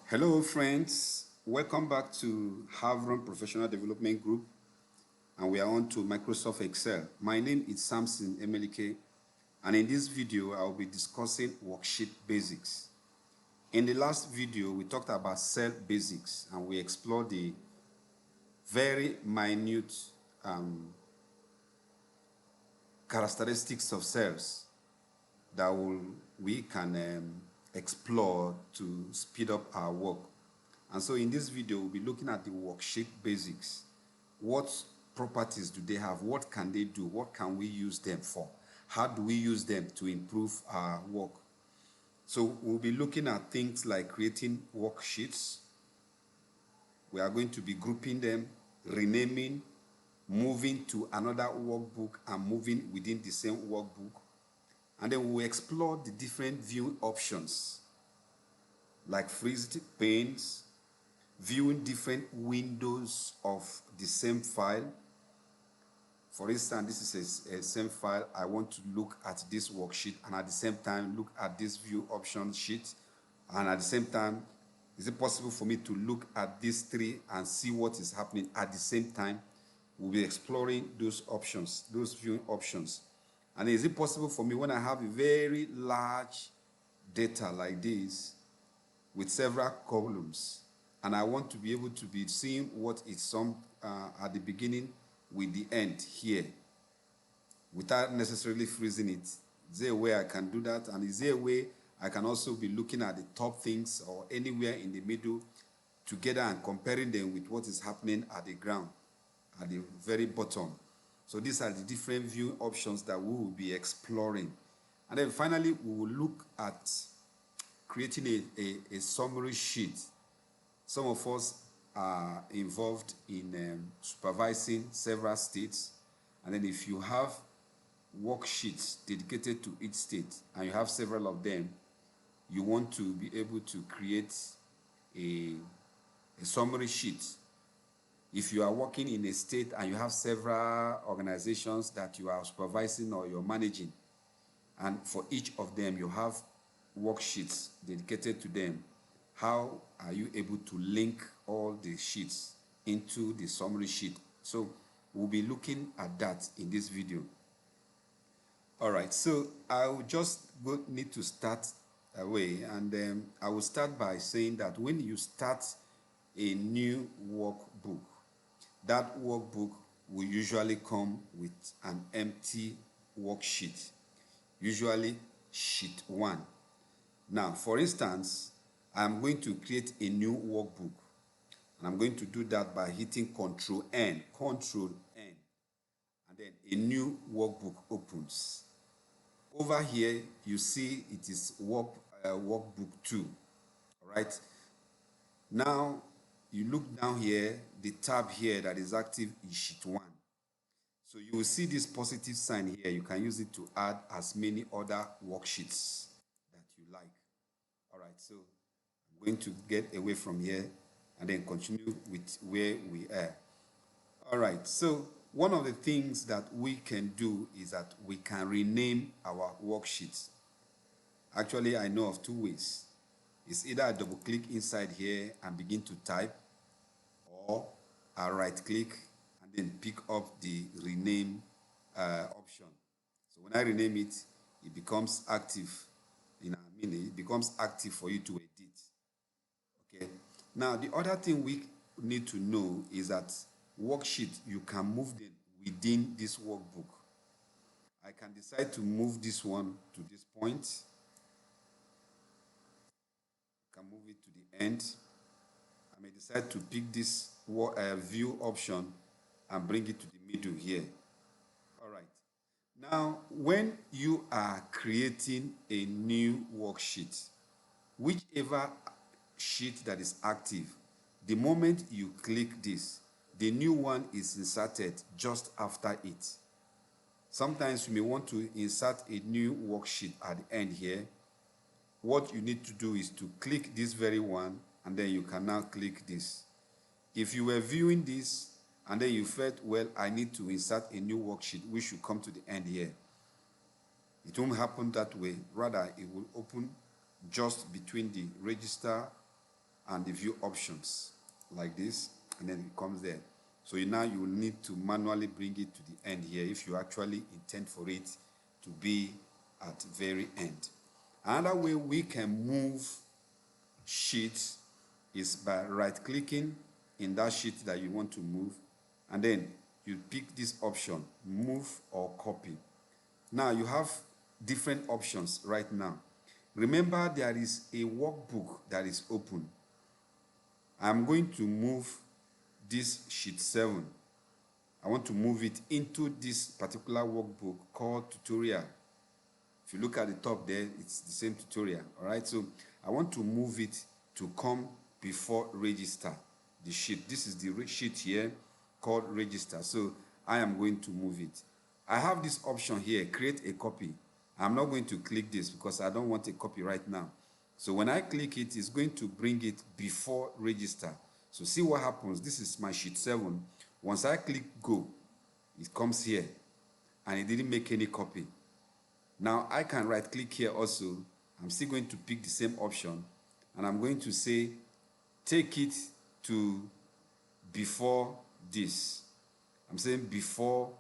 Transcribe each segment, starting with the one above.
Hello friends, welcome back to Havron Professional Development Group, and we are on to Microsoft Excel. My name is Samson Emelike, and in this video I will be discussing worksheet basics. In the last video we talked about cell basics and we explored the very minute characteristics of cells that we can explore to speed up our work. And so in this video, we'll be looking at the worksheet basics. What properties do they have? What can they do? What can we use them for? How do we use them to improve our work? So we'll be looking at things like creating worksheets. We are going to be grouping them, renaming, moving to another workbook and moving within the same workbook. And then we'll explore the different view options like freezed panes, viewing different windows of the same file. For instance, this is a same file. I want to look at this worksheet and at the same time look at this view option sheet. And at the same time, is it possible for me to look at these three and see what is happening at the same time? We'll be exploring those options, those viewing options. And is it possible for me when I have a very large data like this with several columns, and I want to be able to be seeing what is summed at the beginning with the end here without necessarily freezing it? Is there a way I can do that? And is there a way I can also be looking at the top things or anywhere in the middle together and comparing them with what is happening at the ground, at the very bottom? So these are the different view options that we will be exploring. And then finally, we will look at creating a summary sheet. Some of us are involved in supervising several states, and then if you have worksheets dedicated to each state and you have several of them, you want to be able to create a summary sheet. If you are working in a state and you have several organizations that you are supervising or you're managing, and for each of them you have worksheets dedicated to them, how are you able to link all the sheets into the summary sheet? So we'll be looking at that in this video. All right, so I will just need to start away, and I will start by saying that when you start a new workbook, that workbook will usually come with an empty worksheet, usually sheet 1. Now, for instance, I'm going to create a new workbook, and I'm going to do that by hitting Control N, and then a new workbook opens. Over here, you see it is workbook 2, all right? Now, you look down here, the tab here that is active is sheet 1. So you will see this positive sign here. You can use it to add as many other worksheets that you like. All right, so I'm going to get away from here and then continue with where we are. All right, so one of the things that we can do is that we can rename our worksheets. Actually, I know of 2 ways. It's either I double click inside here and begin to type, or I right click and then pick up the rename option. So when I rename it, it becomes active. It becomes active for you to edit. Okay. Now the other thing we need to know is that worksheet, you can move them within this workbook. I can decide to move this one to this point. I can move it to the end. I may decide to pick this view option and bring it to the middle here. All right. Now, when you are creating a new worksheet, whichever sheet that is active, the moment you click this, the new one is inserted just after it. Sometimes you may want to insert a new worksheet at the end here. What you need to do is to click this very one, and then you can now click this. If you were viewing this and then you felt, well, I need to insert a new worksheet, we should come to the end here. It won't happen that way. Rather, it will open just between the register and the view options like this, and then it comes there. So now you will need to manually bring it to the end here if you actually intend for it to be at the very end. Another way we can move sheets is by right-clicking in that sheet that you want to move, and then you pick this option, move or copy. Now you have different options right now. Remember, there is a workbook that is open. I'm going to move this sheet 7. I want to move it into this particular workbook called tutorial. If you look at the top there, it's the same tutorial, all right? So I want to move it to come before register, the sheet. This is the sheet here called register. So I am going to move it. I have this option here, create a copy. I'm not going to click this because I don't want a copy right now. So when I click it, it's going to bring it before register. So see what happens. This is my sheet 7. Once I click go, it comes here, and it didn't make any copy. Now I can right click here also. I'm still going to pick the same option, and I'm going to say take it to before this. I'm saying before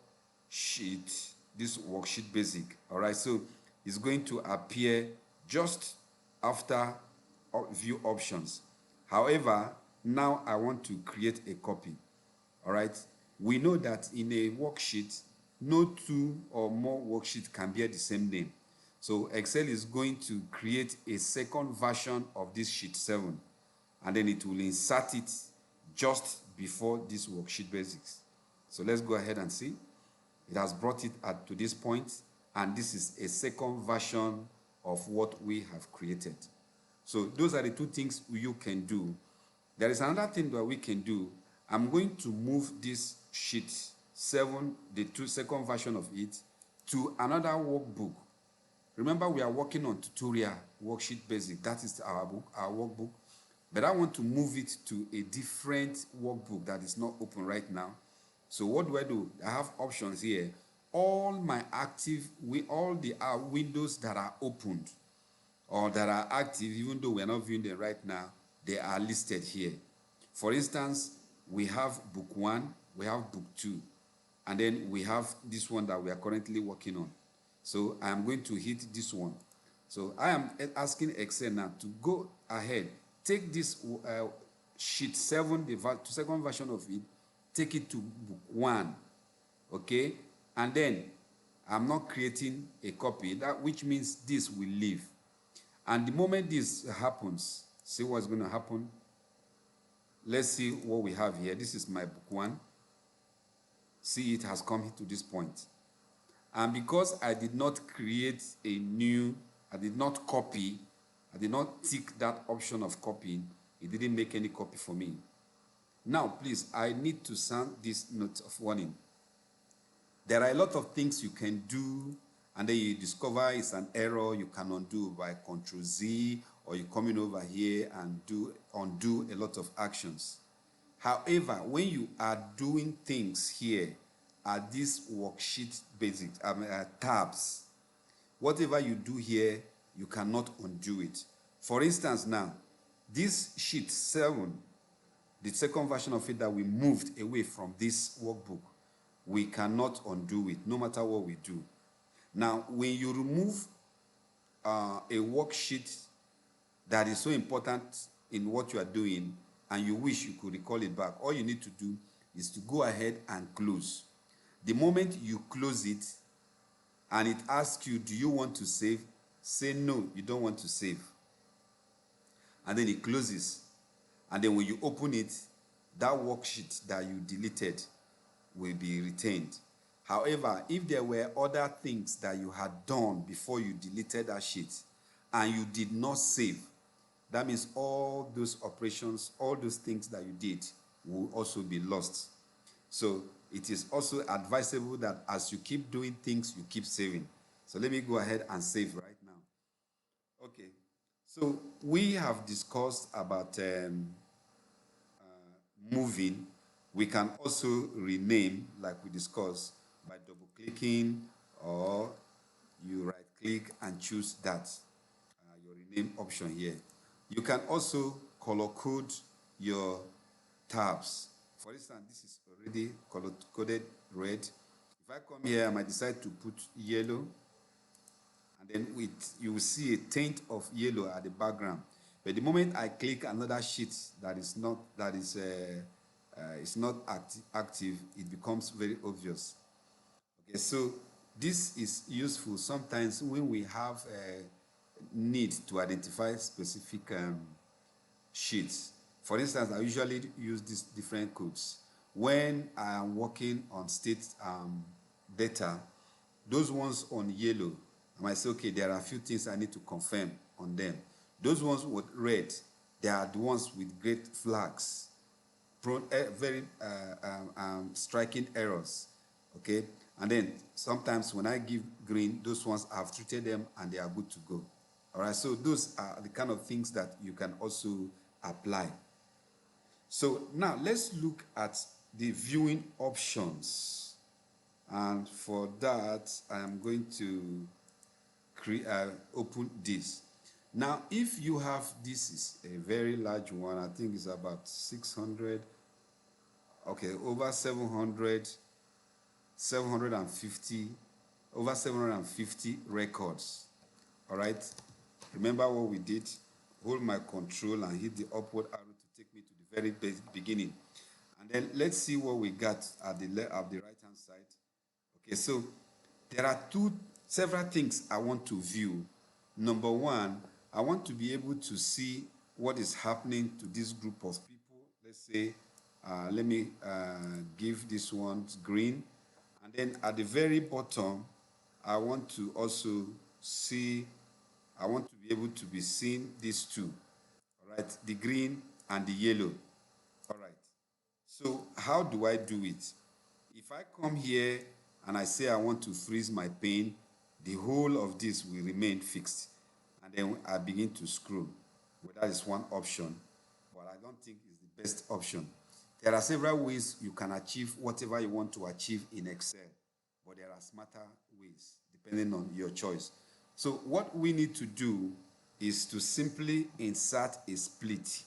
sheet, this worksheet basic. All right, so it's going to appear just after view options. However, now I want to create a copy. All right, we know that in a worksheet, no two or more worksheets can bear the same name. So Excel is going to create a second version of this sheet 7, and then it will insert it just before this worksheet basics. So let's go ahead and see. It has brought it to this point, and this is a second version of what we have created. So those are the two things you can do. There is another thing that we can do. I'm going to move this sheet 7, the second version of it, to another workbook. Remember, we are working on tutorial worksheet basic. That is our book, our workbook. But I want to move it to a different workbook that is not open right now. So what do? I have options here. All my active, all the windows that are opened or that are active, even though we are not viewing them right now, they are listed here. For instance, we have book 1, we have book 2, and then we have this one that we are currently working on. So I am going to hit this one. So I am asking Excel now to go ahead, take this sheet 7, the second version of it, take it to book 1, okay? And then I'm not creating a copy, which means this will leave. And the moment this happens, see what's going to happen? Let's see what we have here. This is my book 1. See, it has come to this point. And because I did not create a new, I did not copy, I did not tick that option of copying, it didn't make any copy for me. Now, please, I need to sound this note of warning. There are a lot of things you can do, and then you discover it's an error you can undo by Ctrl-Z, or you come in over here and undo a lot of actions. However, when you are doing things here at this worksheet basic tabs, whatever you do here, you cannot undo it. For instance, now, this sheet 7, the second version of it that we moved away from this workbook, we cannot undo it, no matter what we do. Now, when you remove a worksheet that is so important in what you are doing, and you wish you could recall it back, all you need to do is to go ahead and close. The moment you close it, and it asks you, do you want to save? Say no, you don't want to save. And then it closes. And then when you open it, that worksheet that you deleted will be retained. However, if there were other things that you had done before you deleted that sheet, and you did not save, that means all those operations, all those things that you did will also be lost. So it is also advisable that as you keep doing things, you keep saving. So let me go ahead and save right now. Okay, so we have discussed about moving. We can also rename, like we discussed, by double-clicking, or you right-click and choose that, your rename option here. You can also color code your tabs. For instance, this is already color coded red. If I come here, I might decide to put yellow, and then you will see a tint of yellow at the background. But the moment I click another sheet that is not active, it becomes very obvious. Okay, so this is useful sometimes when we have a need to identify specific sheets. For instance, I usually use these different codes. When I am working on state data, those ones on yellow, I might say, okay, there are a few things I need to confirm on them. Those ones with red, they are the ones with great flags, very striking errors, okay? And then sometimes when I give green, those ones I've treated them and they are good to go. All right, so those are the kind of things that you can also apply. So now let's look at the viewing options. And for that, I am going to open this. Now, if you have, this is a very large one, I think it's about 600, okay, over 700, 750, over 750 records. All right, remember what we did? Hold my control and hit the upward arrow to take me to the very beginning. And then let's see what we got at the right-hand side. Okay, so there are several things I want to view. Number one, I want to be able to see what is happening to this group of people. Let's say, let me give this one green. And then at the very bottom, I want to also see, I want to be able to be seeing these two, all right, the green and the yellow. All right. So how do I do it? If I come here and I say I want to freeze my pane, the whole of this will remain fixed. And then I begin to scroll. Well, that is one option, but I don't think it's the best option. There are several ways you can achieve whatever you want to achieve in Excel, but there are smarter ways depending on your choice. So what we need to do is to simply insert a split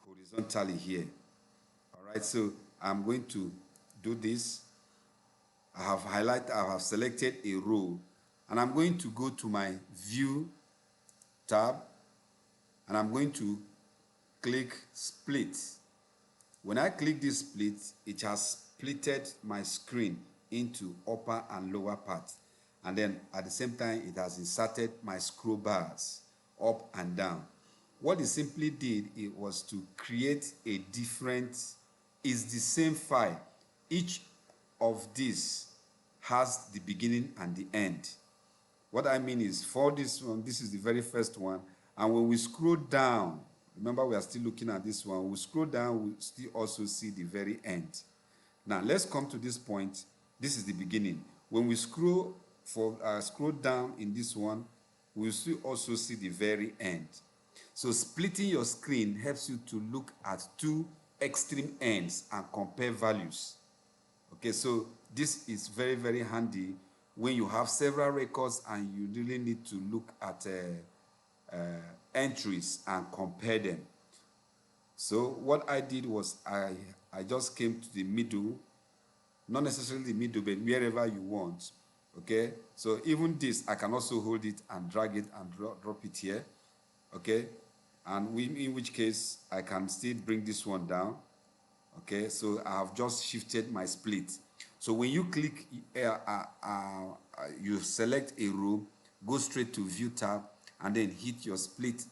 horizontally here. All right, so I'm going to do this. I have selected a row, and I'm going to go to my View tab, and I'm going to click Split. When I click this split, it has splitted my screen into upper and lower parts. And then at the same time, it has inserted my scroll bars up and down. What it simply did, it was to create a different, it's the same file. Each of these has the beginning and the end. What I mean is, for this one, this is the very first one, and when we scroll down, remember we are still looking at this one, we scroll down, we still also see the very end. Now let's come to this point. This is the beginning. When we scroll down in this one, we'll still also see the very end. So splitting your screen helps you to look at two extreme ends and compare values. Okay, so this is very, very handy when you have several records and you really need to look at entries and compare them. So what I did was I just came to the middle, not necessarily the middle, but wherever you want. Okay, so even this, I can also hold it and drag it and drop it here. Okay, and in which case I can still bring this one down. Okay, so I have just shifted my split. So when you click, you select a row, go straight to View tab, and then hit your split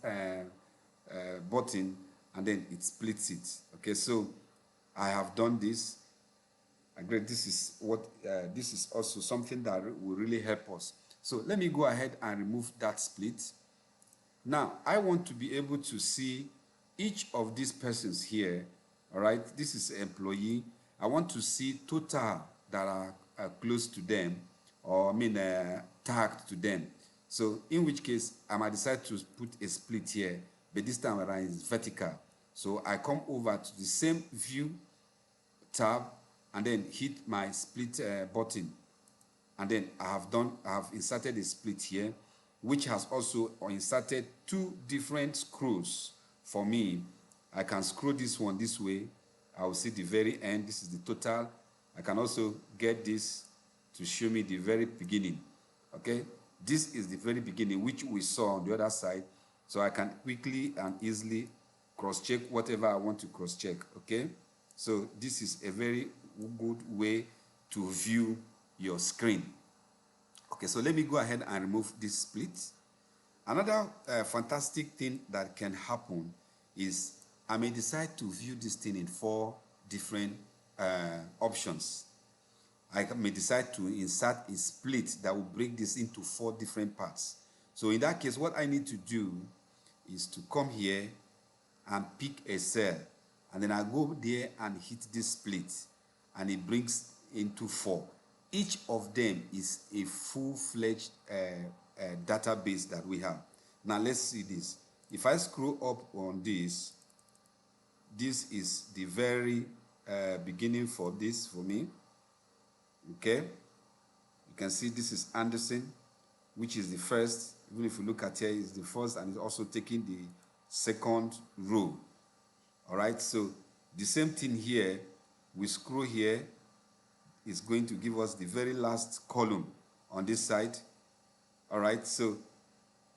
button, and then it splits it. Okay, so I have done this. Great. This is also something that will really help us. So let me go ahead and remove that split. Now I want to be able to see each of these persons here. All right, this is employee. I want to see total that are close to them, or tagged to them. So in which case I might decide to put a split here, but this time around it's vertical. So I come over to the same View tab and then hit my split button, and then I have inserted a split here, which has also inserted two different scrolls for me, I can scroll this one this way. I will see the very end. This is the total. I can also get this to show me the very beginning. Okay, this is the very beginning, which we saw on the other side. So I can quickly and easily cross-check whatever I want to cross-check. Okay, so this is a very good way to view your screen. Okay, so let me go ahead and remove this split. Another fantastic thing that can happen is I may decide to view this thing in 4 different options. I may decide to insert a split that will break this into 4 different parts. So in that case, what I need to do is to come here and pick a cell, and then I go there and hit this split, and it brings into 4. Each of them is a full-fledged database that we have. Now let's see this. If I scroll up on this, this is the very beginning for this for me. Okay, you can see this is Anderson, which is the first. Even if you look at here, it's the first, and it's also taking the second row. All right, so the same thing here. We scroll here, it's going to give us the very last column on this side. All right, so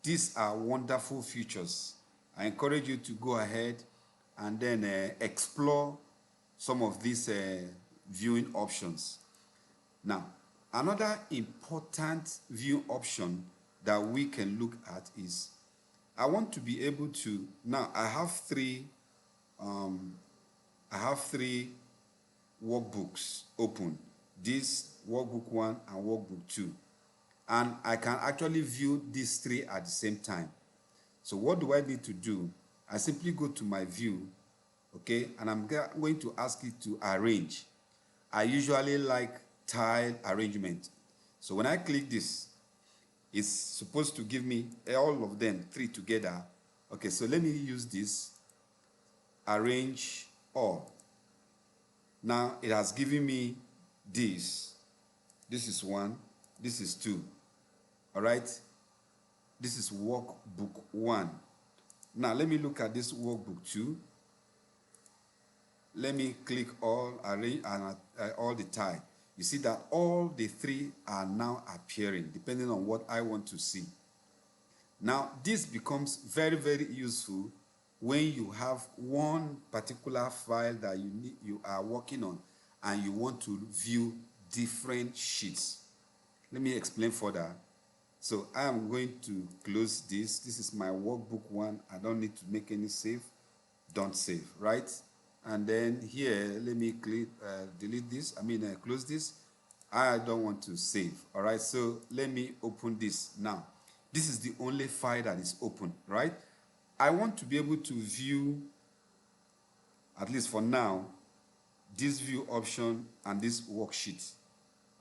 these are wonderful features. I encourage you to go ahead and then explore some of these viewing options. Now, another important viewing option that we can look at is, I want to be able to, now I have three workbooks open. This workbook 1 and workbook 2. And I can actually view these 3 at the same time. So what do I need to do? I simply go to my view, okay, and I'm going to ask it to arrange. I usually like tile arrangement. So when I click this, it's supposed to give me all of them 3 together. Okay, so let me use this, arrange all. Now it has given me this. This is 1, this is 2. All right, this is workbook 1. Now let me look at this workbook 2. Let me click all, arrange, and all the tile. You see that all the 3 are now appearing depending on what I want to see. Now this becomes very, very useful when you have one particular file that you are working on and you want to view different sheets. Let me explain further. So I am going to close this. This is my workbook 1. I don't need to make any save. Don't save, right? And then here, let me click, delete this. Close this. I don't want to save. All right, so let me open this now. This is the only file that is open, right? I want to be able to view, at least for now, this view option and this worksheet.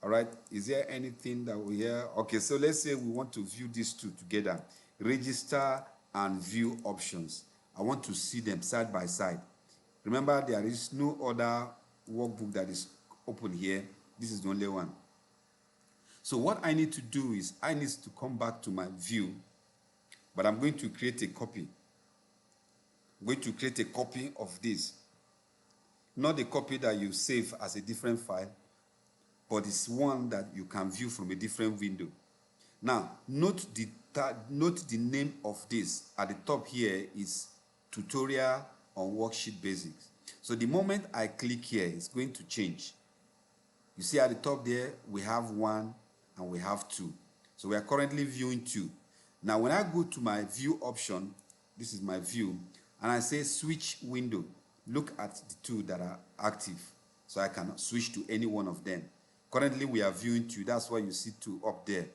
All right, is there anything that we hear? Okay, so let's say we want to view these 2 together, register and view options. I want to see them side by side. Remember, there is no other workbook that is open here. This is the only one. So what I need to do is I need to come back to my view, but I'm going to create a copy. I'm going to create a copy of this. Not the copy that you save as a different file, but it's one that you can view from a different window. Now, note the name of this. At the top here is Tutorial on Worksheet Basics. So the moment I click here, it's going to change. You see at the top there, we have 1 and we have 2. So we are currently viewing 2. Now, when I go to my view option, this is my view, and I say switch window, look at the 2 that are active. So I can switch to any one of them. Currently, we are viewing 2. That's why you see 2 up there.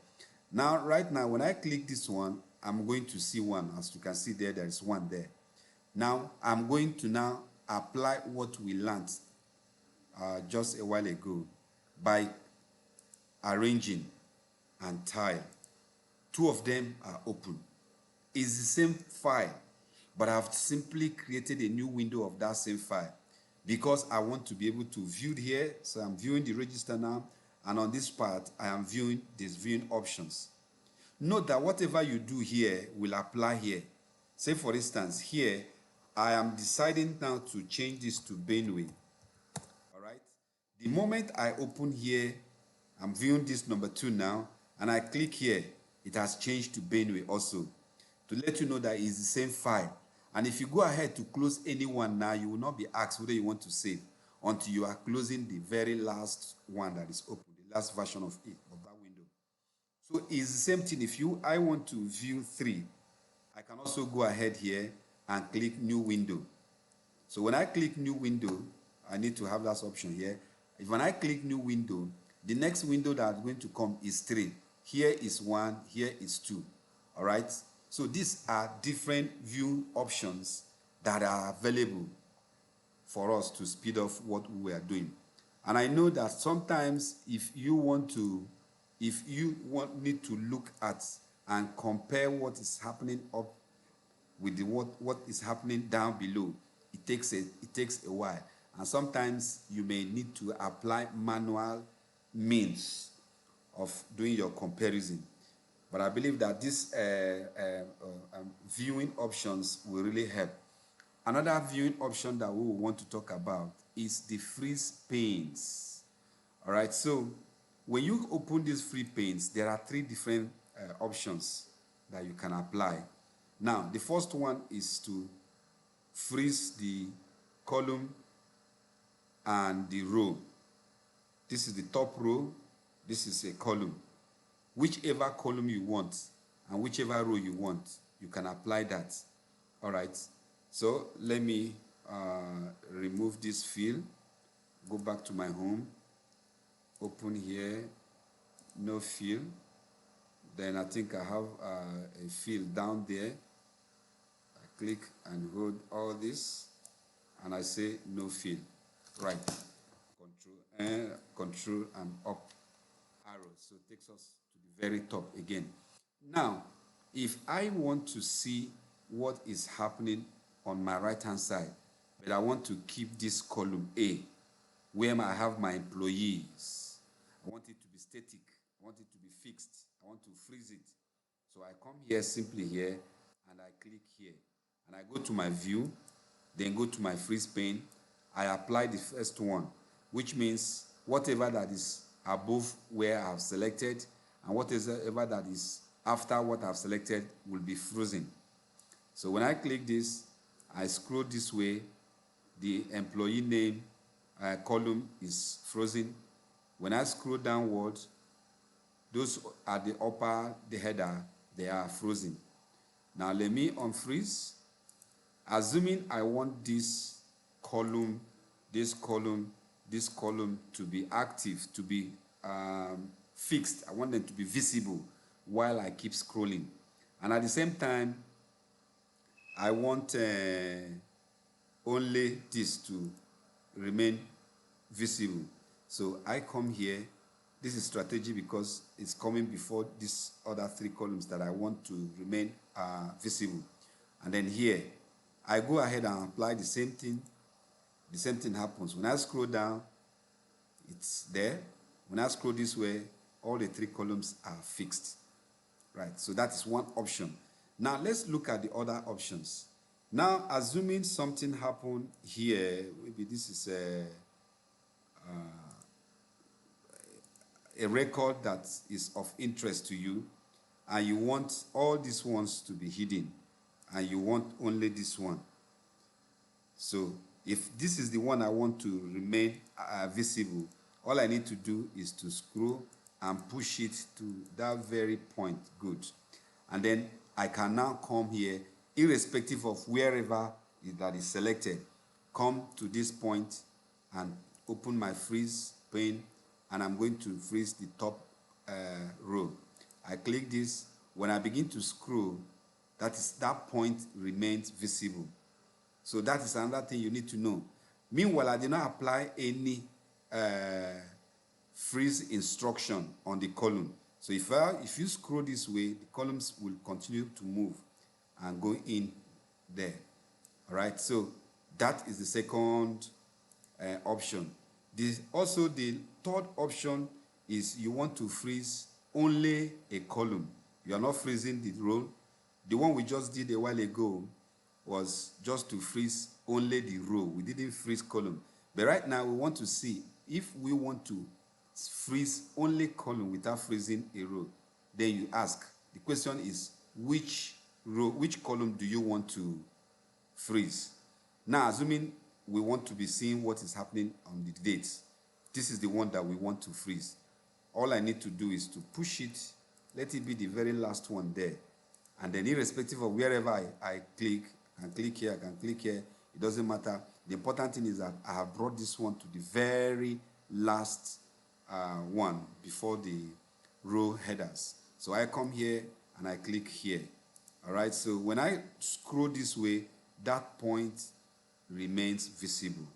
Now, right now, when I click this one, I'm going to see 1. As you can see there, there is 1 there. Now, I'm going to now apply what we learned just a while ago by arranging and tile. 2 of them are open. It's the same file, but I've simply created a new window of that same file because I want to be able to view it here. So I'm viewing the register now, and on this part, I am viewing these viewing options. Note that whatever you do here will apply here. Say, for instance, here, I am deciding now to change this to Benway. All right. The moment I open here, I'm viewing this number 2 now, and I click here, it has changed to Benway also, to let you know that it's the same file. And if you go ahead to close any one now, you will not be asked whether you want to save until you are closing the very last one that is open, the last version of it, of that window. So it's the same thing. If I want to view 3, I can also go ahead here and click new window. So when I click new window, I need to have that option here. If when I click new window, the next window that is going to come is 3. Here is 1, here is 2. All right. So these are different view options that are available for us to speed up what we are doing. And I know that sometimes if you need to look at and compare what is happening up with what is happening down below, it takes a while, and sometimes you may need to apply manual means of doing your comparison. But I believe that these viewing options will really help. Another viewing option that we will want to talk about is the freeze panes. All right, so when you open these free panes, there are 3 different options that you can apply. Now, the first one is to freeze the column and the row. This is the top row, this is a column. Whichever column you want and whichever row you want, you can apply that. All right, so let me remove this fill, go back to my home, open here, no fill. Then I think I have a fill down there. I click and hold all this, and I say no fill. Right. Control and up arrow. So it takes us to the very top again. Now, if I want to see what is happening on my right hand side, but I want to keep this column A, where I have my employees, I want it to be static, I want it to be fixed, I want to freeze it. So I come here, simply here, and I click here, and I go to my view, then go to my freeze pane. I apply the first one, which means whatever that is above where I've selected and whatever that is after what I've selected will be frozen. So when I click this, I scroll this way, the employee name column is frozen. When I scroll downwards, those at the upper, the header, they are frozen. Now let me unfreeze. Assuming I want this column, this column, this column to be active, to be fixed. I want them to be visible while I keep scrolling. And at the same time, I want only this to remain visible. So I come here. This is strategy because it's coming before these other 3 columns that I want to remain visible. And then here, I go ahead and apply the same thing. The same thing happens. When I scroll down, it's there. When I scroll this way, all the 3 columns are fixed. Right, so that is one option. Now let's look at the other options. Now, assuming something happened here, maybe this is a record that is of interest to you, and you want all these ones to be hidden, and you want only this one. So if this is the one I want to remain visible, all I need to do is to scroll and push it to that very point. Good. And then I can now come here, irrespective of wherever that is selected, come to this point and open my freeze pane, and I'm going to freeze the top row. I click this. When I begin to scroll, that point remains visible. So that is another thing you need to know. Meanwhile, I did not apply any freeze instruction on the column. So if you scroll this way, the columns will continue to move and go in there. All right, so that is the second option. Also, the third option is you want to freeze only a column. You are not freezing the row. The one we just did a while ago was just to freeze only the row. We didn't freeze column. But right now we want to see if we want to freeze only column without freezing a row. Then you ask, the question is which row, which column do you want to freeze? Now, assuming we want to be seeing what is happening on the dates, this is the one that we want to freeze. All I need to do is to push it, let it be the very last one there. And then irrespective of wherever I click, I can click here, I can click here, it doesn't matter. The important thing is that I have brought this one to the very last one before the row headers. So I come here and I click here. All right, so when I scroll this way, that point remains visible.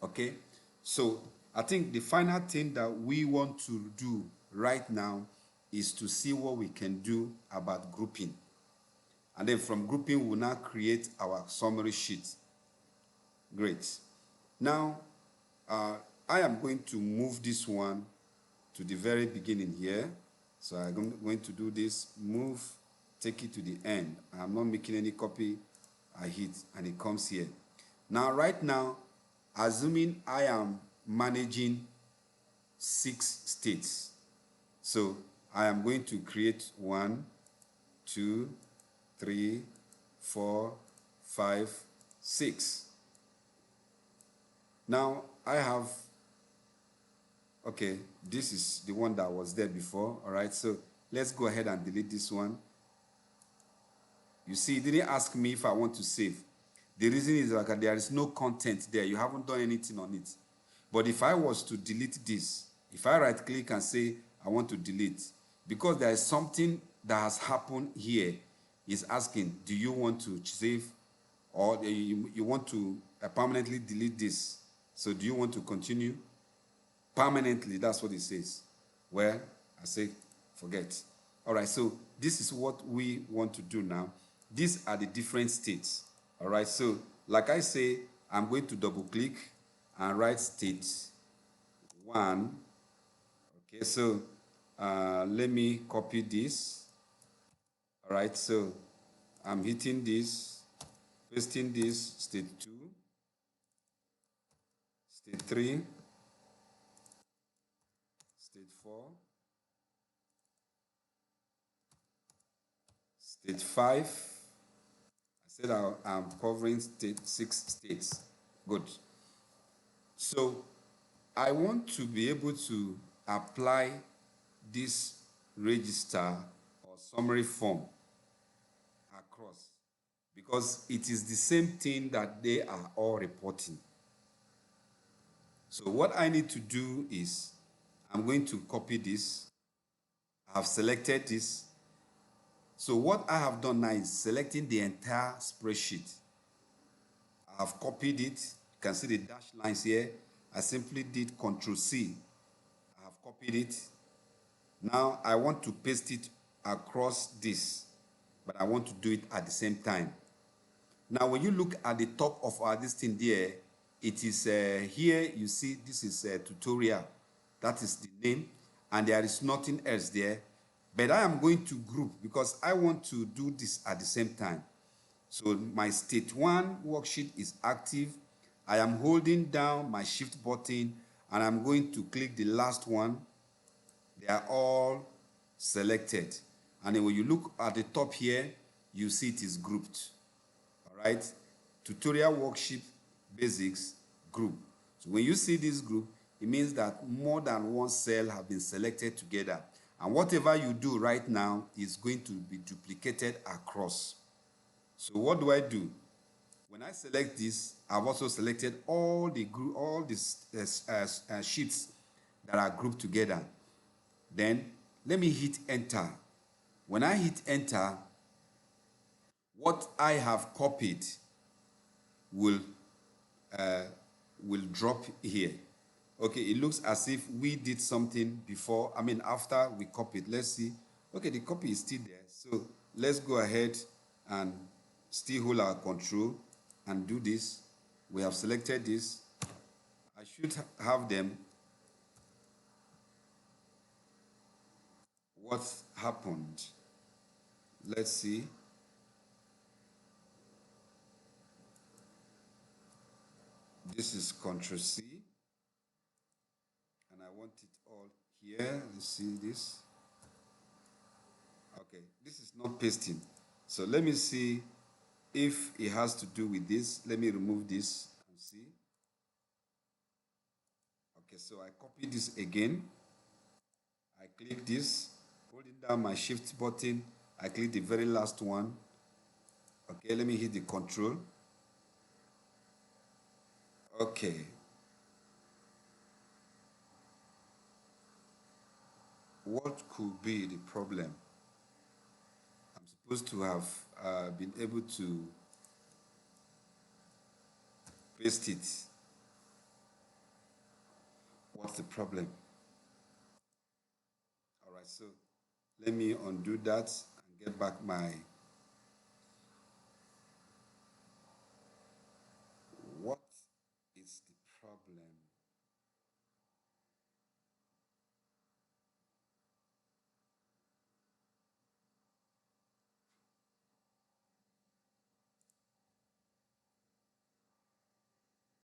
Okay, so I think the final thing that we want to do right now is to see what we can do about grouping. And then from grouping, we'll now create our summary sheet. Great. Now, I am going to move this one to the very beginning here. So I'm going to do this, move, take it to the end. I'm not making any copy. I hit, and it comes here. Now, right now, assuming I am managing 6 states. So I am going to create 1, 2, 3, 4, 5, 6. Now I have, okay, this is the one that was there before, all right? So let's go ahead and delete this one. You see, it didn't ask me if I want to save. The reason is that there is no content there. You haven't done anything on it. But if I was to delete this, if I right click and say I want to delete, because there is something that has happened here, it's asking, do you want to save, or you want to permanently delete this? So do you want to continue? Permanently, that's what it says. Well, I say forget. All right, so this is what we want to do now. These are the different states. All right, so like I say, I'm going to double click and write state 1. Okay, so let me copy this. All right, so I'm hitting this, pasting this, state 2, state 3, state 4, state 5. I said I'm covering 6 states. Good. So I want to be able to apply this register or summary form across, because it is the same thing that they are all reporting. So what I need to do is I'm going to copy this. I've selected this. So what I have done now is selecting the entire spreadsheet. I've copied it. You can see the dashed lines here. I simply did Control C. I have copied it. Now I want to paste it across this, but I want to do it at the same time. Now when you look at the top of this thing there, it is here you see this is a tutorial. That is the name, and there is nothing else there. But I am going to group because I want to do this at the same time. So my state 1 worksheet is active. I am holding down my shift button and I'm going to click the last one. They are all selected. And then when you look at the top here, you see it is grouped. All right? Tutorial worksheet basics group. So when you see this group, it means that more than one cell have been selected together. And whatever you do right now is going to be duplicated across. So what do I do? When I select this, I've also selected all the sheets that are grouped together. Then let me hit enter. When I hit enter, what I have copied will drop here. Okay, it looks as if we did something before. I mean, after we copied. Let's see. Okay, the copy is still there. So let's go ahead and still hold our control and do this. We have selected this. I should have them. What happened? Let's see. this is Control C, and I want it all here. You see this? Okay, this is not pasting. So let me see if it has to do with this. Let me remove this and see. Okay, so I copy this again. I click this, holding down my shift button. I click the very last one. Okay, let me hit the control. Okay. What could be the problem? I'm supposed to have been able to paste it. What's the problem? All right, so let me undo that and get back my. What is the problem?